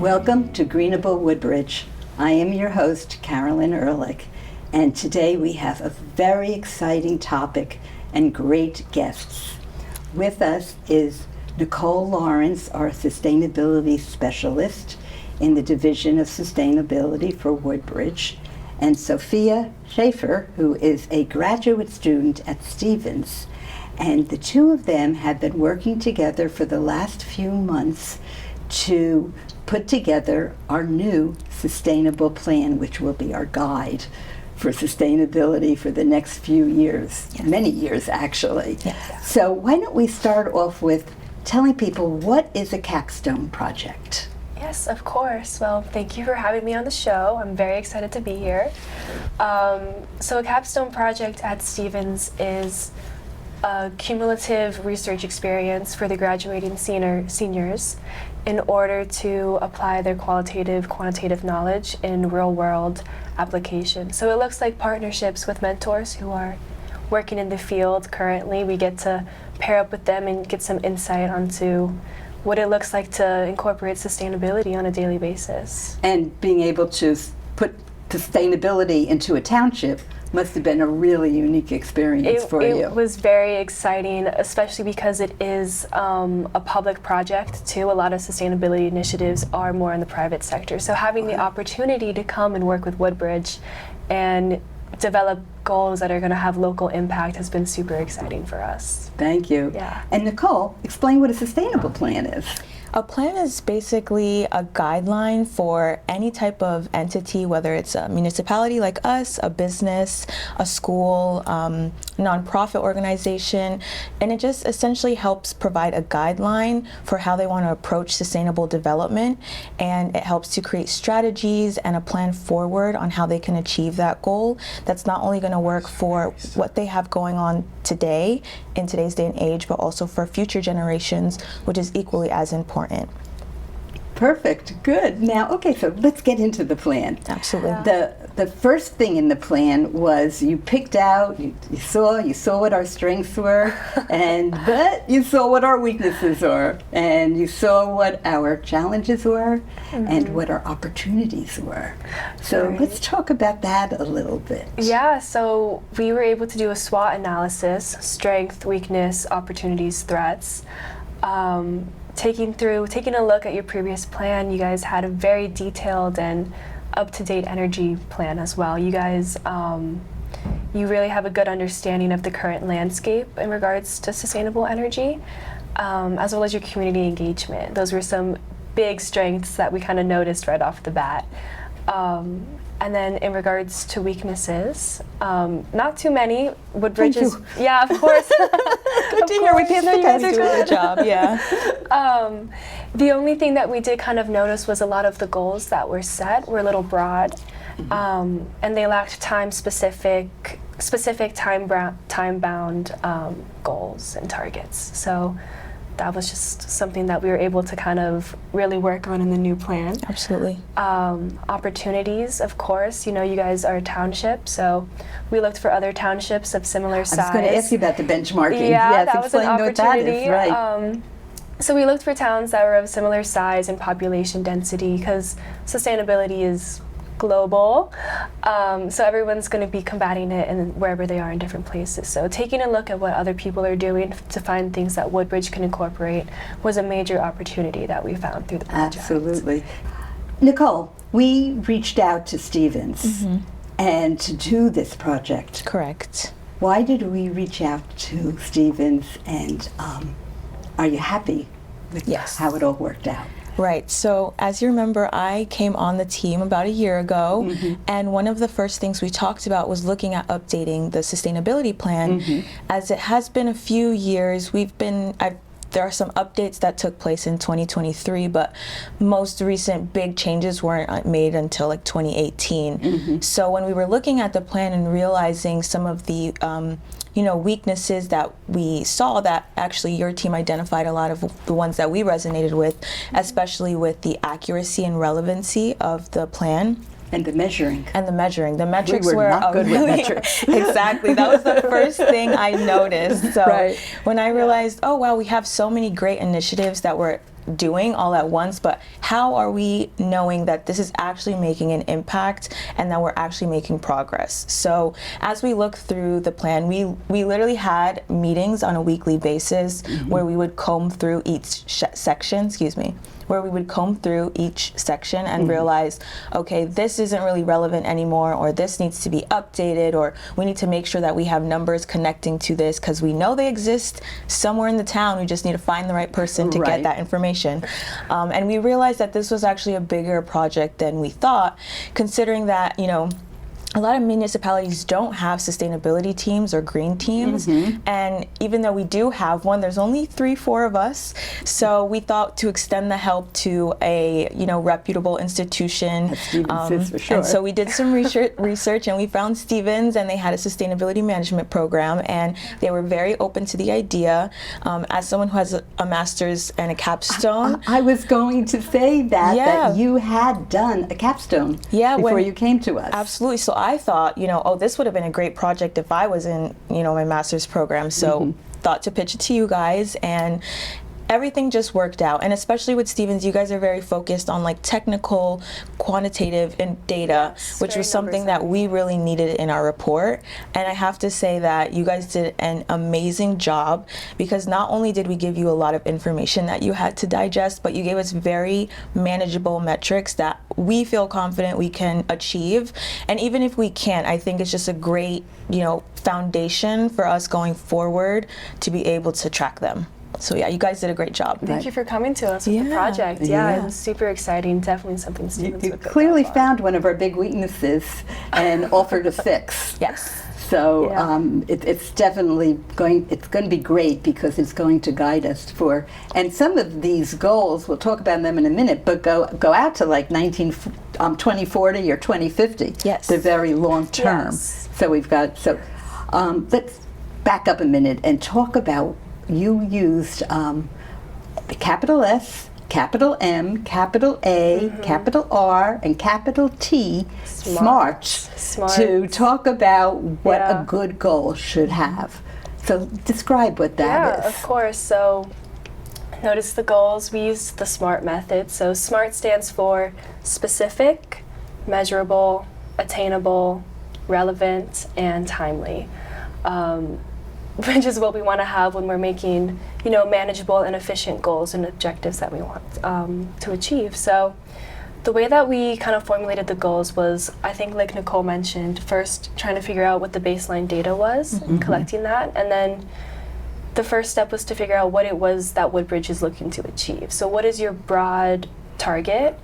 Welcome to Greenable Woodbridge. I am your host, Carolyn Ehrlich, and today we have a very exciting topic and great guests. With us is Nicole Lawrence, our Sustainability Specialist in the Division of Sustainability for Woodbridge, and Sophia Schaefer, who is a graduate student at Stevens. And the two of them have been working together for the last few months to put together our new sustainable plan, which will be our guide for sustainability for the next few years, many years actually. Yes. So why don't we start off with telling people what is a capstone project? Yes, of course. Well, thank you for having me on the show. I'm very excited to be here. So a capstone project at Stevens is a cumulative research experience for the graduating seniors in order to apply their quantitative knowledge in real-world applications. So it looks like partnerships with mentors who are working in the field currently. We get to pair up with them and get some insight onto what it looks like to incorporate sustainability on a daily basis. And being able to put sustainability into a township must have been a really unique experience for you. It was very exciting, especially because it is a public project too. A lot of sustainability initiatives are more in the private sector. So having the opportunity to come and work with Woodbridge and develop goals that are going to have local impact has been super exciting for us. Thank you. Yeah. And Nicole, explain what a sustainable plan is. A plan is basically a guideline for any type of entity, whether it's a municipality like us, a business, a school, nonprofit organization, and it just essentially helps provide a guideline for how they want to approach sustainable development, and it helps to create strategies and a plan forward on how they can achieve that goal. That's not only going to work for what they have going on today, in today's day and age, but also for future generations, which is equally as important. Perfect. Good. Now, okay, so let's get into the plan. Absolutely. The first thing in the plan was you picked out, you saw what our strengths were, but you saw what our weaknesses were, and you saw what our challenges were, and what our opportunities were. So let's talk about that a little bit. Yeah, so we were able to do a SWOT analysis: strength, weakness, opportunities, threats. Taking a look at your previous plan, you guys had a very detailed and up-to-date energy plan as well. You guys, you really have a good understanding of the current landscape in regards to sustainable energy, as well as your community engagement. Those were some big strengths that we kind of noticed right off the bat. And then in regards to weaknesses, not too many. Woodbridge is, yeah, of course. Good to hear. We passed the test. You do a good job, yeah. The only thing that we did kind of notice was a lot of the goals that were set were a little broad, and they lacked time-specific, time-bound goals and targets. So that was just something that we were able to kind of really work on in the new plan. Absolutely. Opportunities, of course. You know, you guys are a township, so we looked for other townships of similar size. I was going to ask you about the benchmarking. Yeah, yes, that was an opportunity. What that is, right. So we looked for towns that were of similar size and population density, because sustainability is global, so everyone's going to be combating it and wherever they are in different places. So taking a look at what other people are doing to find things that Woodbridge can incorporate was a major opportunity that we found through the project. Absolutely. Nicole, we reached out to Stevens and to do this project. Correct. Why did we reach out to Stevens, and are you happy with how it all worked out? Right, so as you remember, I came on the team about a year ago, and one of the first things we talked about was looking at updating the sustainability plan. As it has been a few years, there are some updates that took place in 2023, but most recent big changes weren't made until like 2018. So when we were looking at the plan and realizing some of the weaknesses that we saw, that actually your team identified a lot of the ones that we resonated with, especially with the accuracy and relevancy of the plan. And the measuring. And the measuring. The metrics we were not good really, with metrics. Exactly. That was the first thing I noticed. So when I realized, oh wow, we have so many great initiatives that we're doing all at once, but how are we knowing that this is actually making an impact and that we're actually making progress? So as we look through the plan, we literally had meetings on a weekly basis where we would comb through each section, where we would comb through each section and realize, okay, this isn't really relevant anymore, or this needs to be updated, or we need to make sure that we have numbers connecting to this because we know they exist somewhere in the town. We just need to find the right person to get that information. And we realized that this was actually a bigger project than we thought, considering that, a lot of municipalities don't have sustainability teams or green teams, and even though we do have one, there's only 3-4 of us. So we thought to extend the help to a reputable institution. Stevens for sure. And so we did some research, and we found Stevens, and they had a sustainability management program, and they were very open to the idea. As someone who has a master's and a capstone, I was going to say that you had done a capstone before you came to us. Absolutely. So I thought, this would have been a great project if I was in, my master's program. So thought to pitch it to you guys, and everything just worked out. And especially with Stevens, you guys are very focused on like technical, quantitative, and data, which was something that we really needed in our report. And I have to say that you guys did an amazing job, because not only did we give you a lot of information that you had to digest, but you gave us very manageable metrics that we feel confident we can achieve. And even if we can't, I think it's just a great, foundation for us going forward to be able to track them. So yeah, you guys did a great job. Thank you for coming to us with the project. Yeah, it was super exciting. Definitely something Stevens You would clearly found one of our big weaknesses and offered a fix. Yes. So it's definitely going to be great, because it's going to guide us and some of these goals, we'll talk about them in a minute, but go out to like 2040 or 2050. Yes. They're very long term. Yes. So let's back up a minute and talk about, you used the capital S, capital M, capital A, capital R, and capital T, SMART, to talk about what a good goal should have. So describe what that is. Yeah, of course. So notice the goals. We used the SMART method. So SMART stands for specific, measurable, attainable, relevant, and timely. Which is what we want to have when we're making, manageable and efficient goals and objectives that we want to achieve. So the way that we kind of formulated the goals was, I think like Nicole mentioned, first trying to figure out what the baseline data was, and collecting that, and then the first step was to figure out what it was that Woodbridge is looking to achieve. So what is your broad target?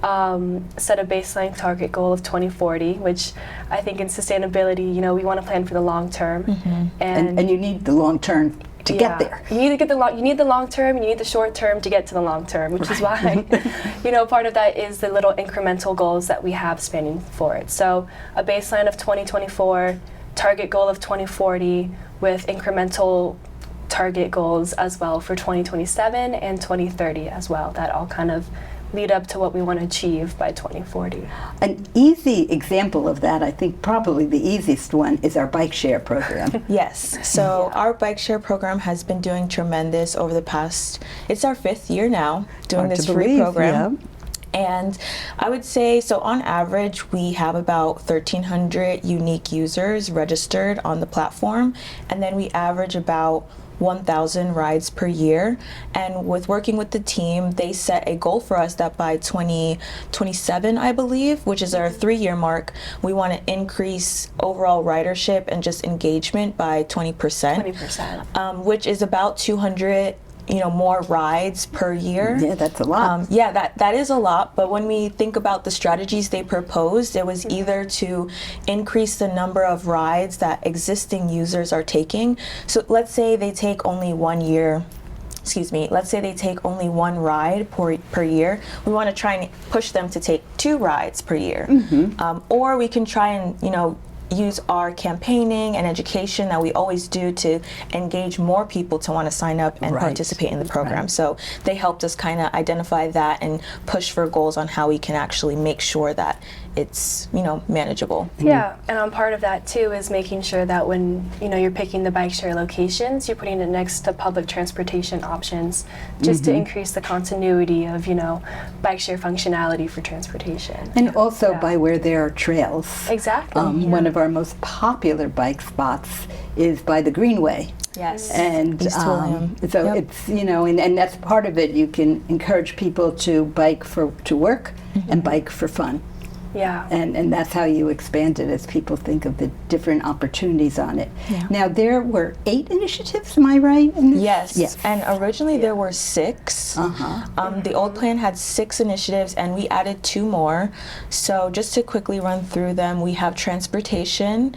Set a baseline target goal of 2040, which I think in sustainability, we want to plan for the long term, and you need the long term to get there. You need the long term, and you need the short term to get to the long term, which is why, part of that is the little incremental goals that we have spanning forward. So a baseline of 2024, target goal of 2040, with incremental target goals as well for 2027 and 2030 as well. That all kind of lead up to what we want to achieve by 2040. An easy example of that, I think probably the easiest one, is our bike share program. Yes. So our bike share program has been doing tremendous over the past, it's our 5th year now doing this free program. And I would say, so on average, we have about 1,300 unique users registered on the platform, and then we average about 1,000 rides per year. And with working with the team, they set a goal for us that by 2027, I believe, which is our 3-year mark, we want to increase overall ridership and just engagement by 20%, which is about 200 more rides per year. Yeah, that's a lot. That is a lot, but when we think about the strategies they proposed, it was either to increase the number of rides that existing users are taking. So let's say they take only one ride per year. We want to try and push them to take 2 rides per year. Or we can try and, use our campaigning and education that we always do to engage more people to want to sign up and Right. participate in the program. Right. So they helped us kind of identify that and push for goals on how we can actually make sure that it's, manageable. Yeah, and on part of that too is making sure that when you're picking the bike share locations, you're putting it next to public transportation options, just to increase the continuity of bike share functionality for transportation. And also Yeah. by where there are trails. Exactly. One of our most popular bike spots is by the Greenway. Yes. And East William. so Yep. it's, and that's part of it. You can encourage people to bike to work and bike for fun. Yeah. And that's how you expand it as people think of the different opportunities on it. Yeah. Now, there were 8 initiatives, am I right? In this? Yes. Yes. And originally there were 6. The old plan had 6 initiatives, and we added 2 more. So just to quickly run through them, we have transportation,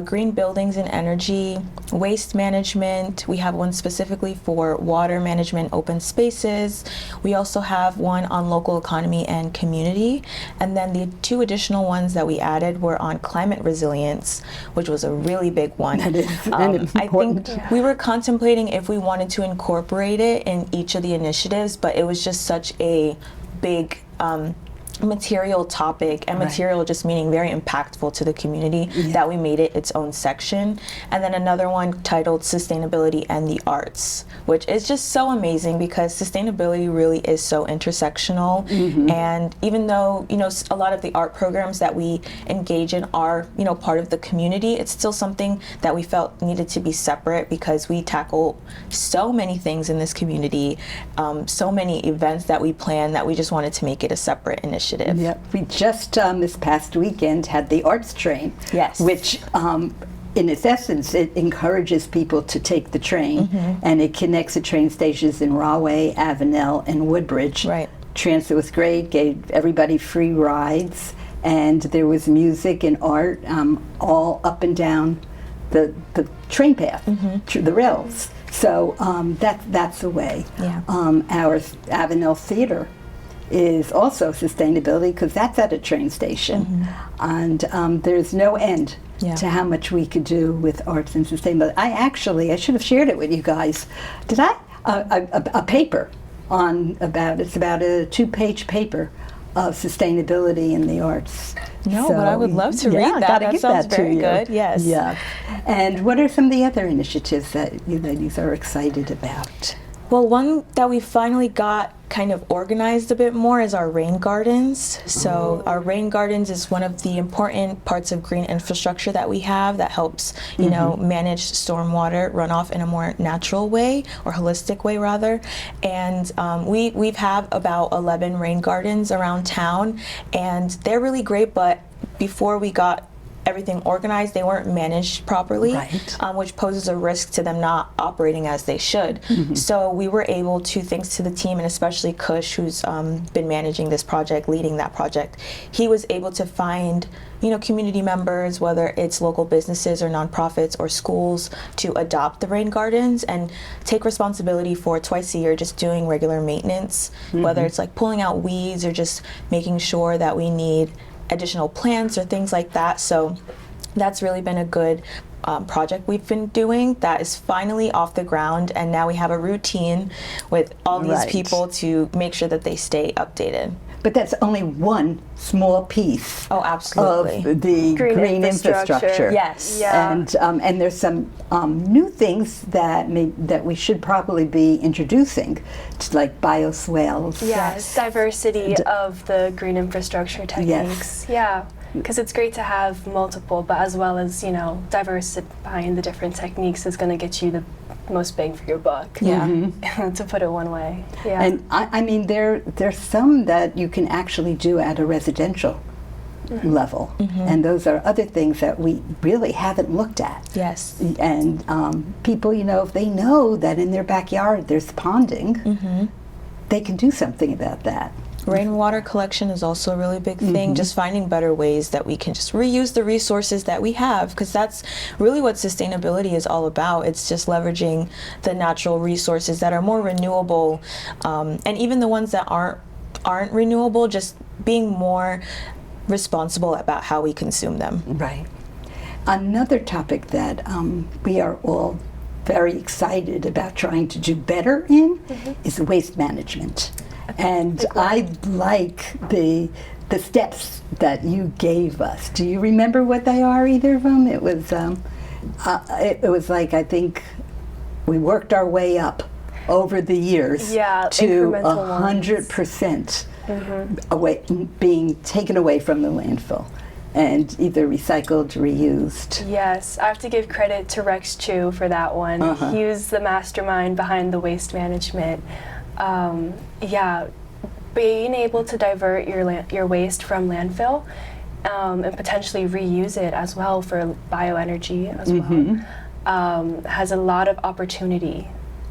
green buildings and energy, waste management. We have one specifically for water management, open spaces. We also have one on local economy and community. And then the 2 additional ones that we added were on climate resilience, which was a really big one. That is I important. think we were contemplating if we wanted to incorporate it in each of the initiatives, but it was just such a big material topic, and Right. material just meaning very impactful to the community, that we made it its own section. And then another one titled Sustainability and the Arts, which is just so amazing because sustainability really is so intersectional. And even though a lot of the art programs that we engage in are part of the community, it's still something that we felt needed to be separate because we tackle so many things in this community, so many events that we plan, that we just wanted to make it a separate initiative. Yep. We just this past weekend had the arts train. Yes. Which in its essence, it encourages people to take the train, and it connects the train stations in Rahway, Avenel, and Woodbridge. Right. Transit was great, gave everybody free rides, and there was music and art all up and down the train path, the rails. So that's the way. Yeah. Our Avenel Theater is also sustainability because that's at a train station, and there's no end to how much we could do with arts and sustainability. I should have shared it with you guys. Did I? A paper it's about a 2-page paper of sustainability in the arts. No, but I would love to read that. Gotta That give sounds that to very you. good, yes. Yeah. And what are some of the other initiatives that you ladies are excited about? Well, one that we finally got kind of organized a bit more is our rain gardens. So our rain gardens is one of the important parts of green infrastructure that we have that helps, manage stormwater runoff in a more natural way, or holistic way rather. And we've have about 11 rain gardens around town, and they're really great, but before we got everything organized, they weren't managed properly, Right. Which poses a risk to them not operating as they should. So we were able to, thanks to the team, and especially Kush, who's been managing this project, leading that project, he was able to find community members, whether it's local businesses or nonprofits or schools, to adopt the rain gardens and take responsibility for twice a year just doing regular maintenance, whether it's like pulling out weeds or just making sure that we need additional plants or things like that. So that's really been a good project we've been doing that is finally off the ground, and now we have a routine with all these Right. people to make sure that they stay updated. But that's only one small piece Oh, absolutely. of the green infrastructure. Yes. Yeah. And there's some new things that we should probably be introducing, like bioswales. Yes, diversity of the green infrastructure techniques. Yeah, because it's great to have multiple, but as well as, diversifying the different techniques is going to get you the most bang for your buck. Yeah. To put it one way. Yeah. And I mean, there's some that you can actually do at a residential level, and those are other things that we really haven't looked at. Yes. And people, if they know that in their backyard there's ponding, they can do something about that. Rainwater collection is also a really big thing, just finding better ways that we can just reuse the resources that we have, because that's really what sustainability is all about. It's just leveraging the natural resources that are more renewable, and even the ones that aren't renewable, just being more responsible about how we consume them. Right. Another topic that we are all very excited about trying to do better in is waste management. And I like the steps that you gave us. Do you remember what they are, either of them? It was like, I think we worked our way up over the years to incremental 100% away, being taken away from the landfill and either recycled, reused. Yes, I have to give credit to Rex Chu for that one. He was the mastermind behind the waste management. Being able to divert your waste from landfill and potentially reuse it as well for bioenergy as well has a lot of opportunity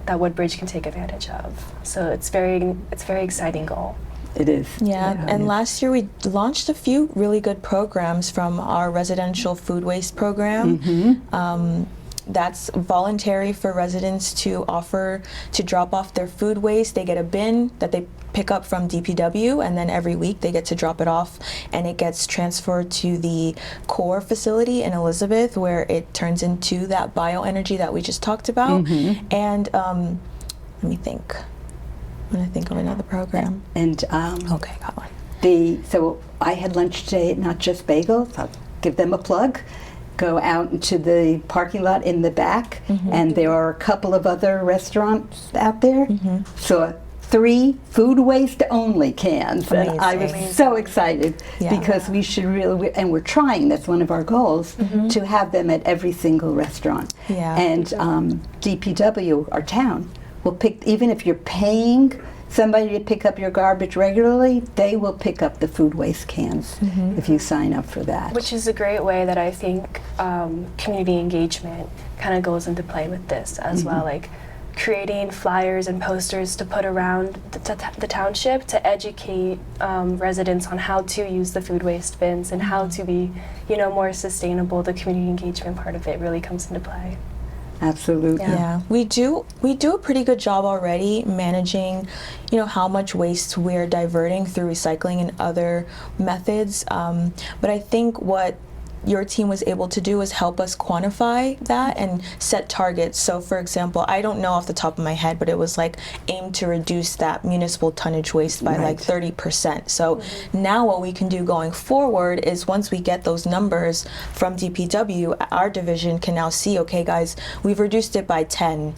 that Woodbridge can take advantage of. So it's very exciting goal. It is. Yeah, and last year we launched a few really good programs from our residential food waste program. That's voluntary for residents to offer to drop off their food waste. They get a bin that they pick up from DPW, and then every week they get to drop it off, and it gets transferred to the core facility in Elizabeth, where it turns into that bioenergy that we just talked about. And let me think. I'm going to think of another program. And okay, got one. So I had lunch today at Not Just Bagels. I'll give them a plug. Go out into the parking lot in the back, and there are a couple of other restaurants out there. So 3 food waste only cans. Amazing. And I was so excited because we should really, and we're trying, that's one of our goals, to have them at every single restaurant. And DPW, our town, will pick, even if you're paying somebody to pick up your garbage regularly, they will pick up the food waste cans if you sign up for that. Which is a great way that I think community engagement kind of goes into play with this as well, like creating flyers and posters to put around the township to educate residents on how to use the food waste bins and how to be, more sustainable. The community engagement part of it really comes into play. Absolutely. Yeah, we do a pretty good job already managing, how much waste we're diverting through recycling and other methods. But I think what your team was able to do is help us quantify that and set targets. So for example, I don't know off the top of my head, but it was like aim to reduce that municipal tonnage waste by like 30%. So now what we can do going forward is once we get those numbers from DPW, our division can now see, okay guys, we've reduced it by 10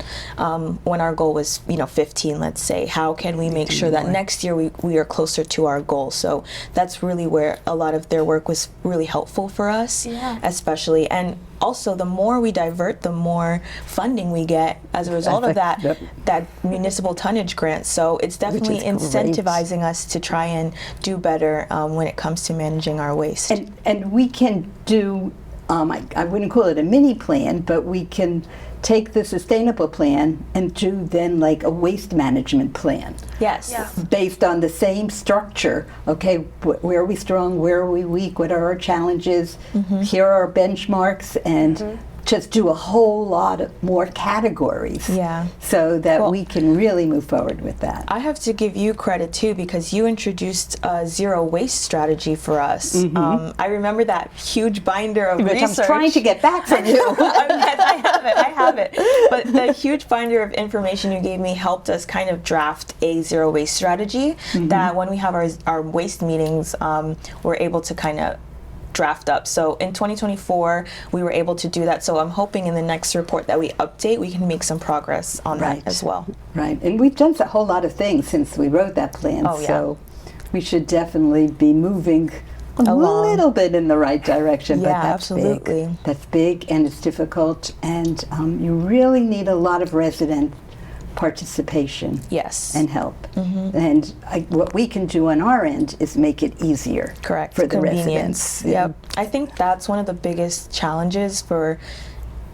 when our goal was 15, let's say. How can we make sure that next year we are closer to our goal? So that's really where a lot of their work was really helpful for us. Especially, and also the more we divert, the more funding we get as a result of that municipal tonnage grant. So it's definitely incentivizing us to try and do better when it comes to managing our waste. And we can do, I wouldn't call it a mini plan, but we can take the sustainable plan and do then like a waste management plan. Yes. Based on the same structure. Okay, where are we strong? Where are we weak? What are our challenges? Here are our benchmarks, and just do a whole lot of more categories. So that we can really move forward with that. I have to give you credit too, because you introduced a zero waste strategy for us. I remember that huge binder of research. I'm trying to get back from you. I have it. But the huge binder of information you gave me helped us kind of draft a zero waste strategy that when we have our waste meetings, we're able to kind of draft up. So in 2024, we were able to do that. So I'm hoping in the next report that we update, we can make some progress on that as well. Right. And we've done a whole lot of things since we wrote that plan. So we should definitely be moving a little bit in the right direction. But that's big. That's big, and it's difficult, and you really need a lot of resident participation and help. And what we can do on our end is make it easier for the residents. I think that's one of the biggest challenges for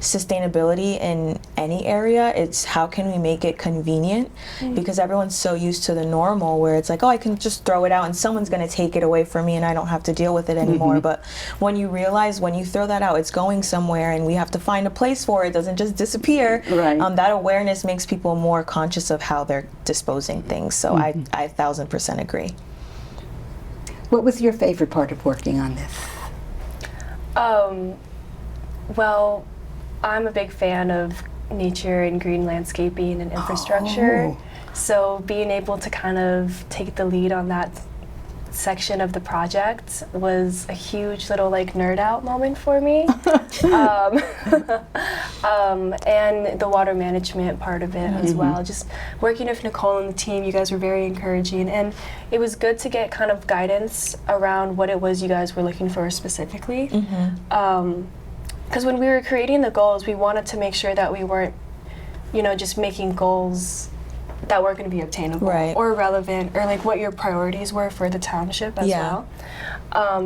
sustainability in any area. It's how can we make it convenient, because everyone's so used to the normal where it's like, oh, I can just throw it out and someone's going to take it away from me and I don't have to deal with it anymore. But when you realize when you throw that out, it's going somewhere and we have to find a place for it. It doesn't just disappear. That awareness makes people more conscious of how they're disposing things. So I 1000% agree. What was your favorite part of working on this? Well, I'm a big fan of nature and green landscaping and infrastructure. Oh. So being able to kind of take the lead on that section of the project was a huge little like nerd out moment for me. And the water management part of it as well. Just working with Nicole and the team, you guys were very encouraging, and it was good to get kind of guidance around what it was you guys were looking for specifically. Because when we were creating the goals, we wanted to make sure that we weren't, just making goals that weren't going to be obtainable or relevant, or like what your priorities were for the township as well.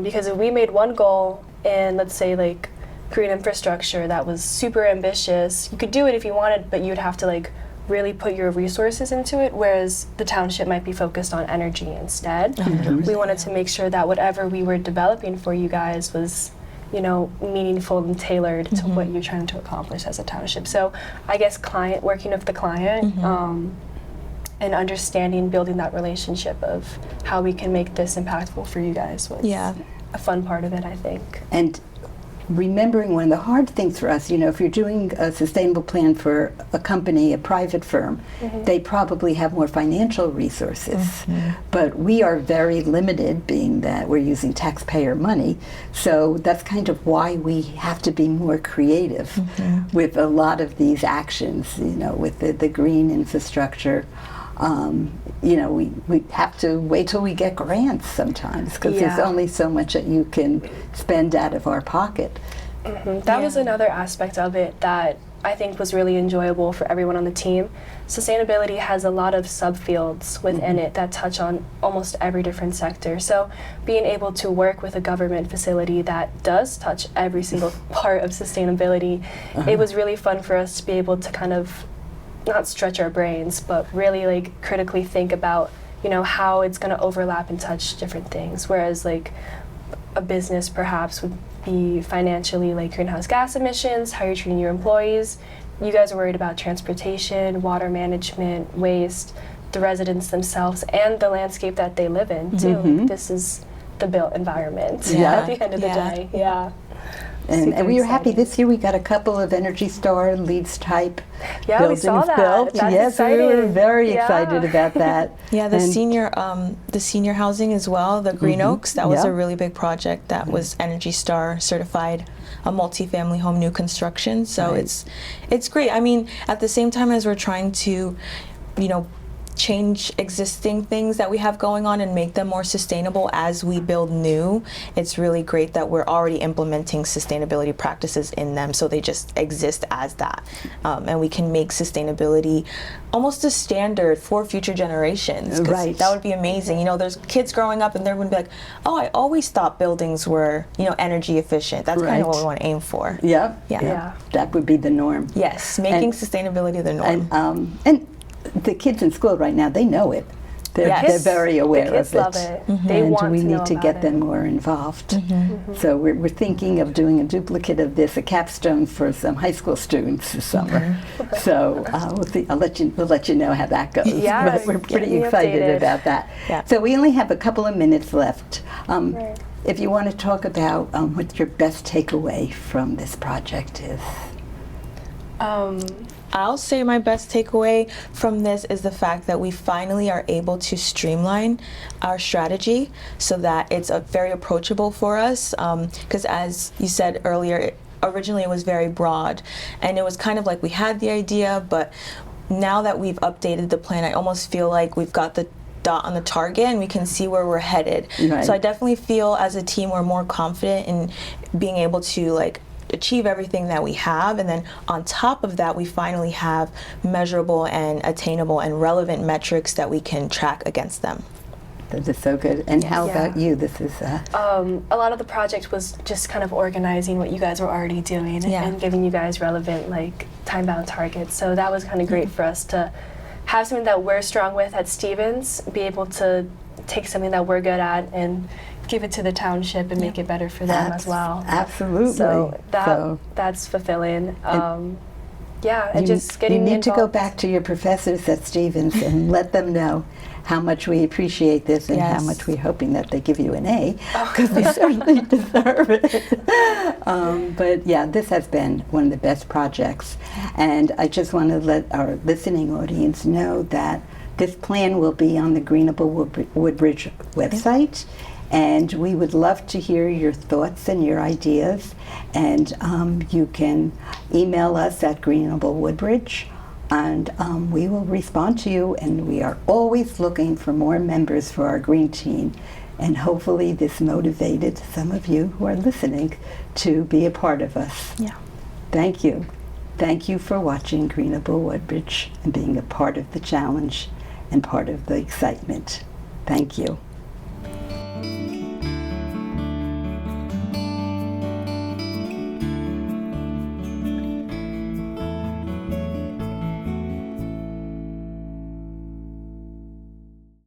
Because if we made one goal in, let's say, like green infrastructure that was super ambitious, you could do it if you wanted, but you'd have to like really put your resources into it, whereas the township might be focused on energy instead. We wanted to make sure that whatever we were developing for you guys was meaningful and tailored to what you're trying to accomplish as a township. So I guess working with the client and understanding, building that relationship of how we can make this impactful for you guys was a fun part of it, I think. And remembering one of the hard things for us, if you're doing a sustainable plan for a company, a private firm, they probably have more financial resources. But we are very limited, being that we're using taxpayer money. So that's kind of why we have to be more creative with a lot of these actions, with the green infrastructure. We have to wait till we get grants sometimes, because there's only so much that you can spend out of our pocket. That was another aspect of it that I think was really enjoyable for everyone on the team. Sustainability has a lot of subfields within it that touch on almost every different sector. So being able to work with a government facility that does touch every single part of sustainability, it was really fun for us to be able to kind of not stretch our brains, but really like critically think about, how it's going to overlap and touch different things. Whereas like a business perhaps would be financially like greenhouse gas emissions, how you're treating your employees. You guys are worried about transportation, water management, waste, the residents themselves, and the landscape that they live in too. Like, this is the built environment at the end of the day. And we were happy this year. We got a couple of Energy Star Leads type buildings we saw that. built. That's yes, exciting. we were very excited about that. The senior housing as well, the Green Oaks. That was a really big project that was Energy Star certified, a multifamily home new construction. So it's great. I mean, at the same time as we're trying to, change existing things that we have going on and make them more sustainable as we build new, it's really great that we're already implementing sustainability practices in them, so they just exist as that. And we can make sustainability almost a standard for future generations. That would be amazing. There's kids growing up and they're going to be like, oh, I always thought buildings were, energy efficient. That's kind of what we want to aim for. That would be the norm. Yes, making sustainability the norm. And the kids in school right now, they know it. They're very aware the kids of it. Love it. They want we need to get them more involved. So we're thinking of doing a duplicate of this, a capstone for some high school students this summer. So we'll see. We'll let you know how that goes. But we're pretty excited about that. So we only have a couple of minutes left. If you want to talk about what your best takeaway from this project is. I'll say my best takeaway from this is the fact that we finally are able to streamline our strategy so that it's very approachable for us. Because as you said earlier, originally it was very broad, and it was kind of like we had the idea, but now that we've updated the plan, I almost feel like we've got the dot on the target and we can see where we're headed. So I definitely feel as a team we're more confident in being able to achieve everything that we have, and then on top of that we finally have measurable and attainable and relevant metrics that we can track against them. That is so good. And how about you? This is a lot of the project was just kind of organizing what you guys were already doing and giving you guys relevant time-bound targets. So that was kind of great for us to have something that we're strong with at Stevens, be able to take something that we're good at and give it to the township and make it better for them as well. Absolutely. So that's fulfilling. Yeah, and just getting You need to go involved. back to your professors at Stevens and let them know how much we appreciate this and how Yes. much we're hoping that they give you an A, because they certainly deserve it. But yeah, this has been one of the best projects. And I just want to let our listening audience know that this plan will be on the Greenable Woodbridge website. And we would love to hear your thoughts and your ideas. And you can email us at Greenable Woodbridge, and we will respond to you. And we are always looking for more members for our green team. And hopefully this motivated some of you who are listening to be a part of us. Yeah. Thank you. Thank you for watching Greenable Woodbridge and being a part of the challenge and part of the excitement. Thank you.